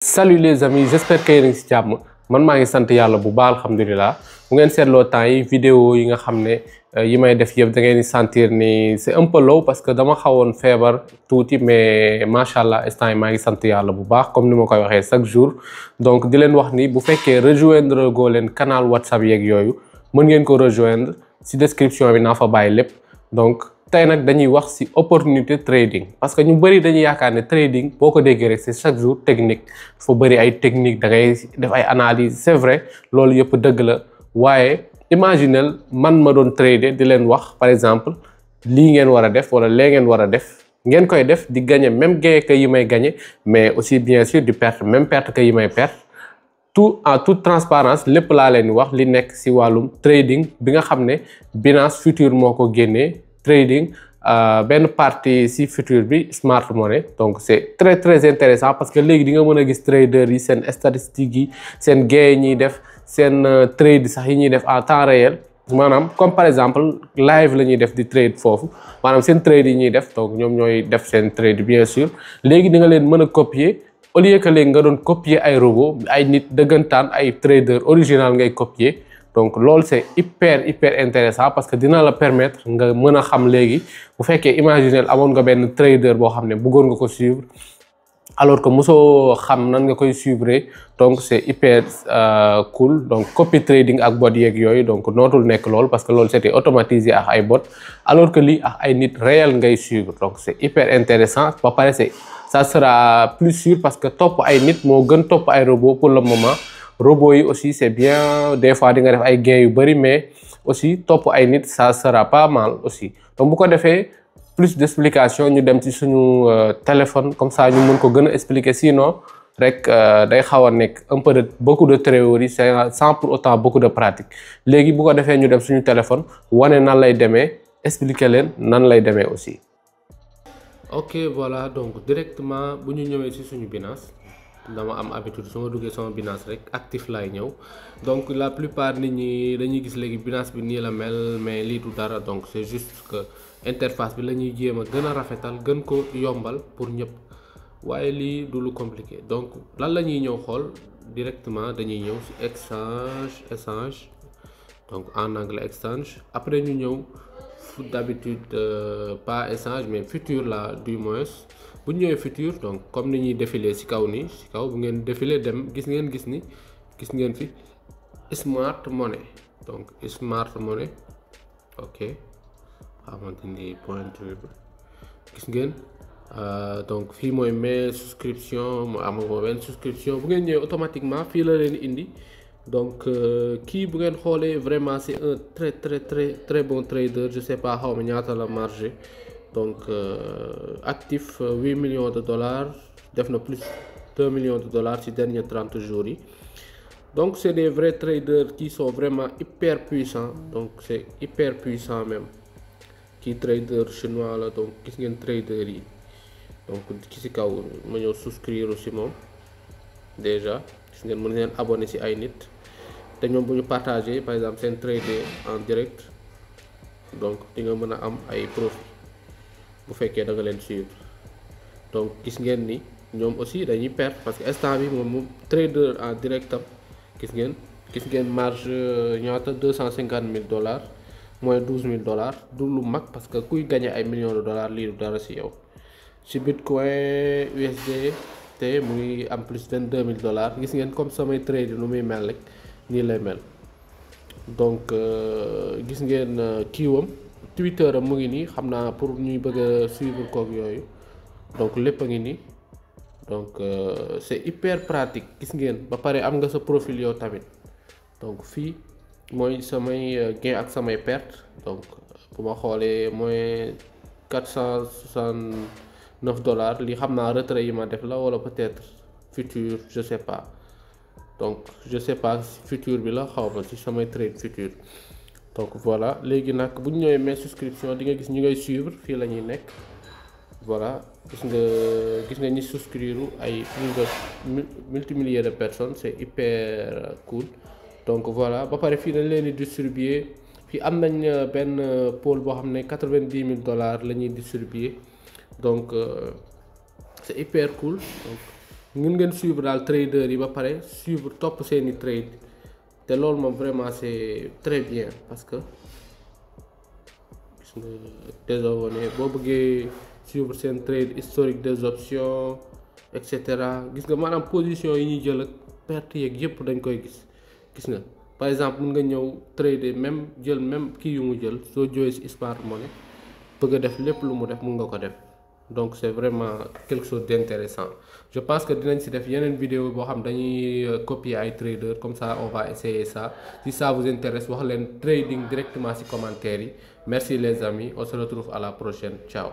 Salut les amis, j'espère que yéen a ngi si jàmm man maa ngi sant yàlla bu baax alhamdulilah bu ngeen seetloo temps yi vidéo yi nga xam ne yi may def yëpp da ngeen di sentir ni c'est un peu low parce que dama xawoon feebar tuuti mais macha allah instant yi maa ngi sant yàlla bu baax comme ni ma koy waxee chaque jour. Donc di leen wax ni bu fekkee rejoindre goo leen canal WhatsApp yeeg yooyu mën ngeen ko rejoindre si description bi naa fa bàyyi lépp. Donc tey nag dañuy wax ci opportunité trading parce que ñu bëri dañuy yaakaar ne trading boo ko déggee rek c'est chaque jour technique dafa bëri ay technique da ngay def ay analyse c'est vrai loolu yëpp dëgg la waaye imaginel man ma doon trader di leen wax par exemple lii ngeen war a def wala lee ngeen war a def ngeen koy def di gagner même gain que yi may gagner mais aussi bien sûr di perte même perte que yi may perte tout en toute transparence lépp laa leen di wax li nekk ci wàllum trading bi nga xam ne Binance Future moo ko génnee trading benn partie ci futur bi smart money. Donc c'est très intéressant parce que léegi di nga mën a gis traders yi seen statistiques yi seen gain yi ñuy def seen trade sax yi ñuy def en temps réel maanaam comme par exemple live la ñuy def di trade foofu maanaam seen trade yi ñuy def donc ñoom ñooy def seen trade bien sûr léegi di nga leen mën a copier au lieu que léegi nga doon copier ay robot ay nit dëggantaan ay trader original ngay copier. Donc loolu c'est hyper intéressant parce que dina la permettre nga mën a xam léegi bu fekkee imaginer amoon nga benn trader boo xam ne bëggoon nga ko suivre alors que mosoo xam nan nga koy suivre donc c'est hyper cool. Donc copy trading ak bot yeeg yooyu donc nootul nekk loolu parce que loolu c'était automatisé ak ay bot alors que lii ak ay nit réel ngay suivre donc c'est hyper intéressant ba pare ça sera plus sûr parce que topp ay nit moo gën topp ay robot pour le moment. Robots yi aussi c'est bien des fois di nga def ay gains yu bari mais aussi topp ay nit ça sera pas mal aussi. Donc bu ko defee plus d'explication ñu dem ci suñu téléphone comme ça ñu mën ko gën a expliquer sinon rek day xaw a nekk un peu de beaucoup de théorie sans pour autant beaucoup de pratique. Léegi bu ko defee ñu dem suñu téléphone wane nan lay demee expliquer leen nan lay demee aussi. Ok voilà donc directement bu ñu ñëwee ci suñu Binance. dama am habitude su ma duggee sama Binance rek actif laay ñëw donc la plupart nit ñi dañuy gis léegi Binance bi nii la mel mais lii du dara donc c'est juste que interface bi la ñuy jéem a gën a rafetal gën ko yombal pour ñëpp waaye lii du lu compliqué. Donc lan la ñuy ñëw xool directement dañuy ñëw ci exchange donc en anglais exchange après ñu ñëw d'habitude pas exchange mais futur là du moins. Bu ñu ñëwee futur donc comme ni ñuy défiler ci kaw nii ci kaw bu ngeen défiler dem gis ngeen fi smart money donc smart money ok xamante ni pointure gis ngeen donc fii mooy mes souscription mooy amagoo benn souscription bu ngeen ñëwee automatiquement fii la leen indi donc kii bu ngeen xoolee vraiment c'est un très bon trader je sais pas xaw ma ñaata la marge. Donc actif 8 millions de dollars def na plus 2 millions de dollars ci derniers 30 jours yi donc c'est des vrais traders qui sont vraiment hyper puissants donc c'est hyper puissant même kii trader chinois la donc gis ngeen trader yi donc ki ci kaw ma ñëw souscrire ci moom déjà gis ngeen mën ngeen abonné ci ay nit te ñoom bu ñu partager par exemple seen trader en direct donc di nga mën a am ay profit bu fekkee da nga leen suivre donc gis ngeen ni ñoom aussi dañuy perdre parce que instant bi moom trader en direct am gis ngeen marge ñaata $250,000 moins $12,000 du lu mag parce que kuy gagner ay millions de dollars lii du dara ci yow. ci Bitcoin USD te mu ngi am plus $22,000 gis ngeen comme samay trade nu muy mel rek nii lay mel donc gis ngeen kiiwam Twitter am mu ngi nii xam naa pour ñuy bëgg a suivre koog yooyu donc lépp a ngi nii donc c'est hyper pratique gis ngeen ba pare am nga sa profil yow tamit donc fii mooy samay gain ak samay perte donc bu ma xoolee mooy $469 li xam naa retrait yi ma def la wala peut-être futur je sais pas donc je sais pas futur bi la xaw ma ci samay trade futur. Donc voilà léegi nag bu ñu ñëwee mes souscription di nga gis ñi ngay suivre fii la ñuy nekk voilà gis nga ñi souscrire ay plus de multimilliers de personnes c'est hyper cool. Donc voilà ba pare fii dañ leen di distribuer fii am nañ benn pôle boo xam ne $90,000 la ñuy distribuer donc c'est hyper cool donc ngeen suivre daal trader yi ba pare suivre topp seeni trade te loolu moom vraiment c'est très bien parce que gis nga désabonné boo bëggee suivre seen trade historique des options et cetera gis nga maanaam position yi ñuy jël ak perte yeeg yëpp dañ koy gis nga par exemple mun nga ñëw trader même jël même kii yu mu jël soo jógee ci Smart Money bëgg a def lépp lu mu def mun nga ko def donc c'est vraiment quelque chose d'intéressant je pense que dinañ ci def yeneen vidéo boo xam dañuy copier ay traders comme ça on va essayer ça si ça vous intéresse wax leen trading directement ci commentaire yi merci les amis on se retrouve à la prochaine ciao